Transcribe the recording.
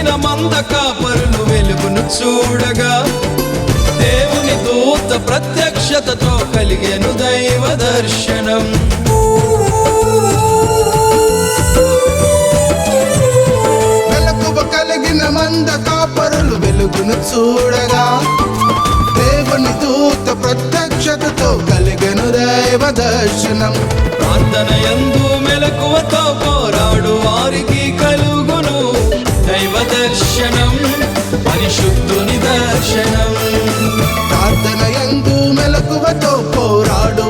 కలిగిన మంద కాపరులు వెలుగును చూడగా దేవుని దూత ప్రత్యక్షతతో కలిగెను దైవ దర్శనం. మెలకువ కలిగిన మంద కాపరులు వెలుగును చూడగా దేవుని దూత ప్రత్యక్షతతో కలిగెను దైవ దర్శనం. ప్రార్థన యందు మెలకువతో పోరాడు వారికి కలుగును దైవ దర్శనం, పరిశుద్ధుని దర్శనం. ప్రార్థన యందు మెలకువతో పోరాడు